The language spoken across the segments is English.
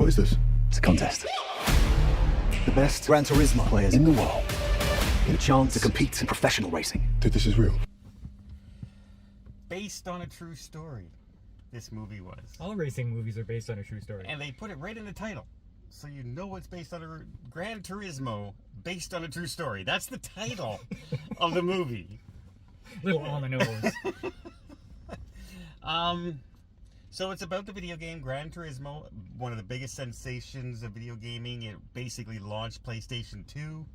What is this? It's a contest. The best Gran Turismo players in the world get a chance to compete in professional racing. Dude, this is real. Based on a true story, this movie was. All racing movies are based on a true story. And they put it right in the title. So you know it's based on a Gran Turismo, based on a true story. That's the title of the movie. Little on the nose. So it's about the video game Gran Turismo, one of the biggest sensations of video gaming. It basically launched PlayStation 2.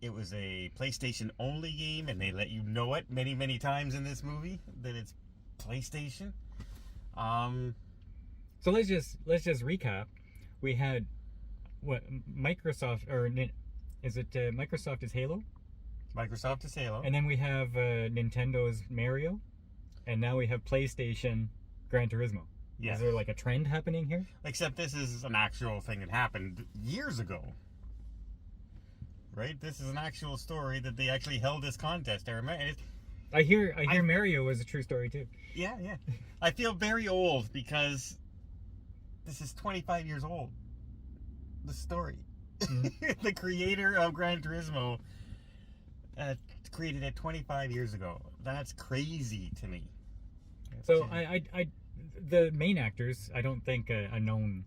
It was a PlayStation only game, and they let you know it many, many times in this movie that it's PlayStation. So let's just recap. We had what Microsoft, or is it Microsoft is Halo? Microsoft is Halo. And then we have Nintendo's Mario, and now we have PlayStation Gran Turismo. Yes. Is there like a trend happening here? Except this is an actual thing that happened years ago. Right? This is an actual story that they actually held this contest. I hear Mario was a true story too. Yeah. I feel very old because this is 25 years old. The story. Mm-hmm. The creator of Gran Turismo created it 25 years ago. That's crazy to me. So I the main actors, I don't think a known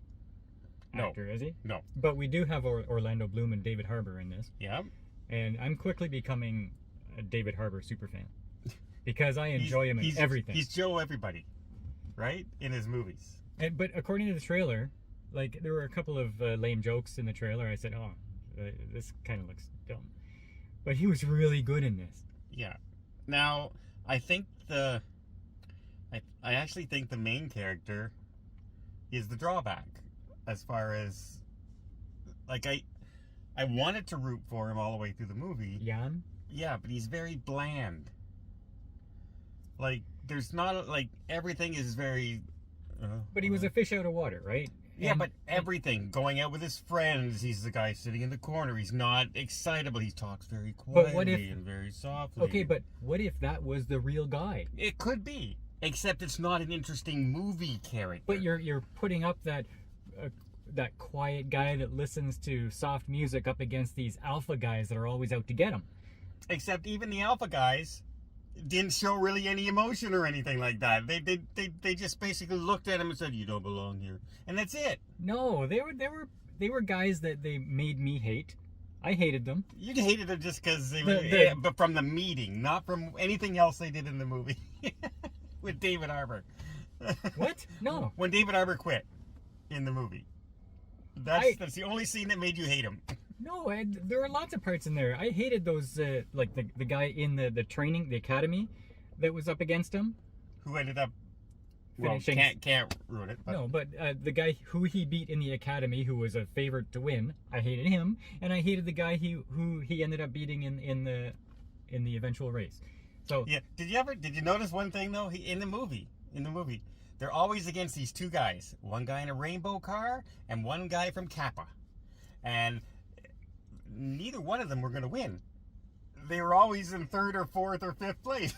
actor, is he? No. But we do have Orlando Bloom and David Harbour in this. Yeah. And I'm quickly becoming a David Harbour superfan because I enjoy him in everything. He's Joe Everybody, right? In his movies. But according to the trailer, like there were a couple of lame jokes in the trailer. I said, "Oh, this kind of looks dumb," but he was really good in this. Yeah. Now I think I actually think the main character is the drawback, as far as like I wanted to root for him all the way through the movie. Jan? Yeah, but he's very bland. Like there's not like everything is very. But he was a fish out of water, right? Yeah, but everything. Going out with his friends, he's the guy sitting in the corner. He's not excitable. He talks very quietly and very softly. Okay, but what if that was the real guy? It could be. Except it's not an interesting movie character. But you're putting up that quiet guy that listens to soft music up against these alpha guys that are always out to get him. Except even the alpha guys didn't show really any emotion or anything like that. They just basically looked at him and said, "You don't belong here," and that's it. No, they were guys that they made me hate. I hated them. You hated them just because but from the meeting, not from anything else they did in the movie with David Harbour. What? No. When David Harbour quit in the movie, that's the only scene that made you hate him. No, there were lots of parts in there. I hated those, like the guy in the training, the academy, that was up against him. Who ended up finishing. Well, can't ruin it. But. No, but the guy who he beat in the academy, who was a favorite to win, I hated him, and I hated the guy who he ended up beating in the eventual race. So yeah, did you notice one thing though? In the movie, they're always against these two guys. One guy in a rainbow car and one guy from Kappa, and neither one of them were going to win. They were always in third or fourth or fifth place.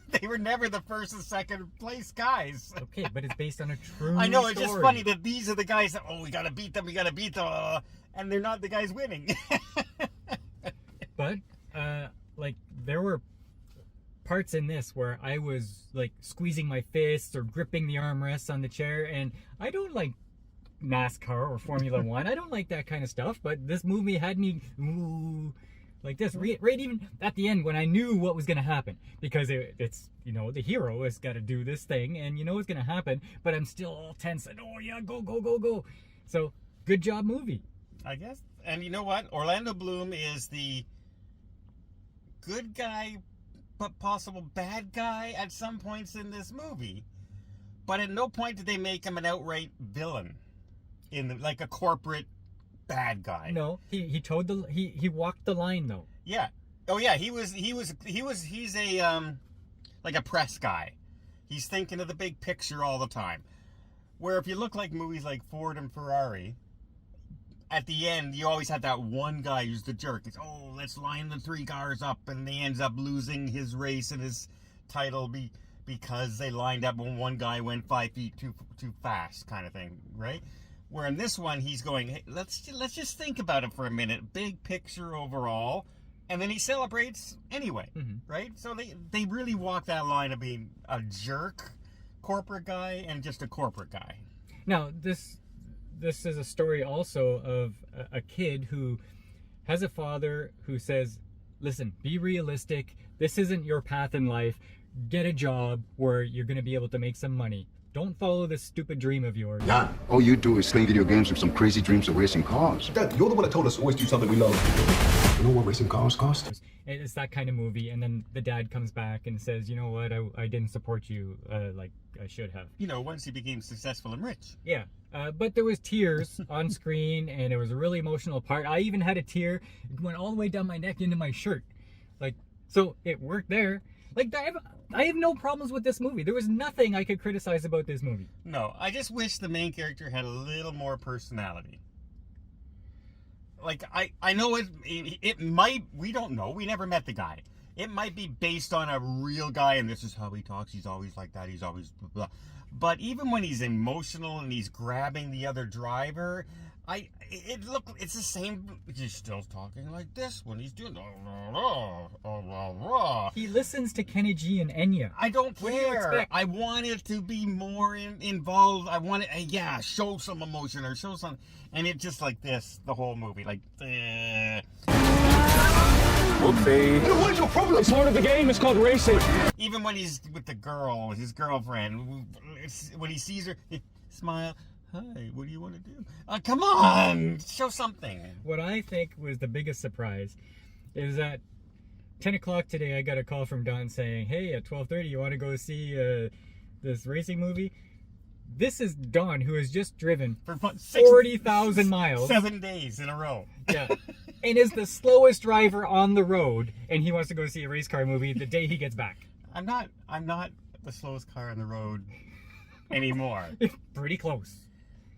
They were never the first and second place guys. Okay, but it's based on a true I know, story. It's just funny that these are the guys that, we got to beat them, and they're not the guys winning. But, like, there were parts in this where I was, like, squeezing my fists or gripping the armrests on the chair, and I don't like NASCAR or Formula One. I don't like that kind of stuff, but this movie had me like this right even at the end when I knew what was going to happen, because it's the hero has got to do this thing and it's going to happen, but I'm still all tense and go. So good job movie, I guess. And you know what, Orlando Bloom is the good guy but possible bad guy at some points in this movie, but at no point did they make him an outright villain. Like a corporate bad guy. No, he walked the line though. Yeah. Oh yeah, he's a like a press guy. He's thinking of the big picture all the time. Where if you look like movies like Ford and Ferrari, at the end you always have that one guy who's the jerk. It's let's line the three cars up, and he ends up losing his race and his title because they lined up when one guy went 5 feet too fast, kind of thing, right? Where in this one he's going, hey, let's just think about it for a minute, big picture overall, and then he celebrates anyway, right? So they really walk that line of being a jerk corporate guy and just a corporate guy. Now this is a story also of a kid who has a father who says, listen, be realistic. This isn't your path in life. Get a job where you're going to be able to make some money. Don't follow this stupid dream of yours. Nah, all you do is play video games with some crazy dreams of racing cars. Dad, you're the one that told us to always do something we love. You know what racing cars cost? And it's that kind of movie, and then the dad comes back and says, you know what, I didn't support you like I should have. You know, once he became successful and rich. Yeah, but there was tears on screen, and it was a really emotional part. I even had a tear. It went all the way down my neck into my shirt. Like, so it worked there. Like, I have no problems with this movie. There was nothing I could criticize about this movie. No, I just wish the main character had a little more personality. Like, I know it might, we don't know, we never met the guy. It might be based on a real guy, and this is how he talks, he's always like that, he's always blah, blah. But even when he's emotional and he's grabbing the other driver, it's the same, he's still talking like this when he's doing He listens to Kenny G and Enya. I don't What do you care. expect? I want it to be more involved. I want it, show some emotion or show some, and it's just like this the whole movie, like. Whoopsie. What is your problem? It's part of the game. It's called racing. Even when he's with the girl, his girlfriend, when he sees her, smile. Hi, what do you want to do? Come on, show something. What I think was the biggest surprise is that 10 o'clock today, I got a call from Don saying, hey, at 12:30, you want to go see this racing movie? This is Don, who has just driven For 40,000 miles. 7 days in a row. Yeah. And is the slowest driver on the road, and he wants to go see a race car movie the day he gets back. I'm not the slowest car on the road anymore. Pretty close.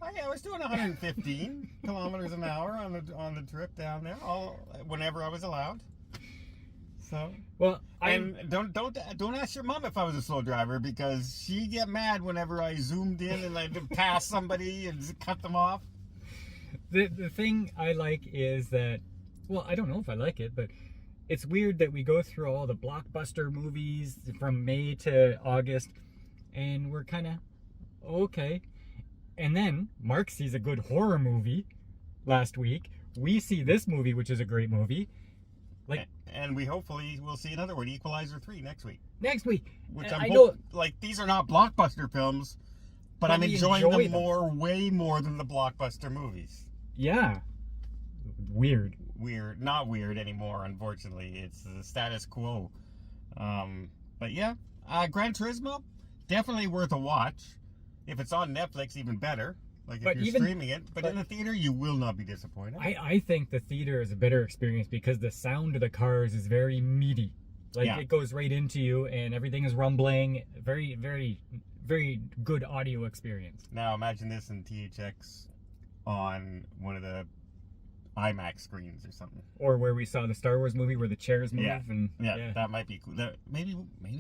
I was doing 115 kilometers an hour on the trip down there, whenever I was allowed. So Well, and don't ask your mom if I was a slow driver, because she'd get mad whenever I zoomed in and I passed somebody and cut them off. The thing I like is that, well, I don't know if I like it, but it's weird that we go through all the blockbuster movies from May to August, and we're kind of okay. And then Mark sees a good horror movie last week. We see this movie, which is a great movie. Like, and we hopefully will see another one, Equalizer 3, next week. next week. Which And I'm I know, like, these are not blockbuster films, but I'm we enjoying enjoy them way more than the blockbuster movies. yeah. Weird. Weird, not weird anymore, unfortunately. It's the status quo. But yeah, Gran Turismo, definitely worth a watch. If it's on Netflix, even better. Like, if you're streaming it. But in the theater, you will not be disappointed. I think the theater is a better experience because the sound of the cars is very meaty. Like, Yeah. it goes right into you and everything is rumbling. Very, very, very good audio experience. Now imagine this in THX on one of the IMAX screens or something. Or where we saw the Star Wars movie where the chairs move. Yeah. And Yeah, that might be cool. Maybe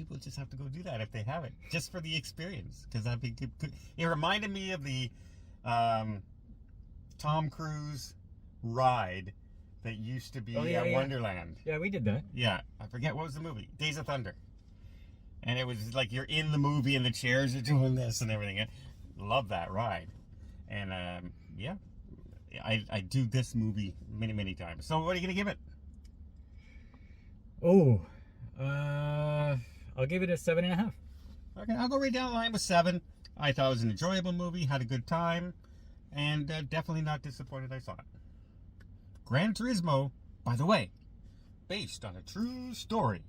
we'll just have to go do that if they have it, just for the experience, because that'd be good. It reminded me of the Tom Cruise ride that used to be at Wonderland. Yeah, we did that. Yeah, I forget, what was the movie? Days of Thunder. And it was like you're in the movie and the chairs are doing this and everything. Love that ride. And yeah, I do this movie many times. So what are you going to give it? Oh, I'll give it a 7.5. Okay, I'll go right down the line with 7. I thought it was an enjoyable movie, had a good time, and definitely not disappointed I saw it. Gran Turismo, by the way, based on a true story.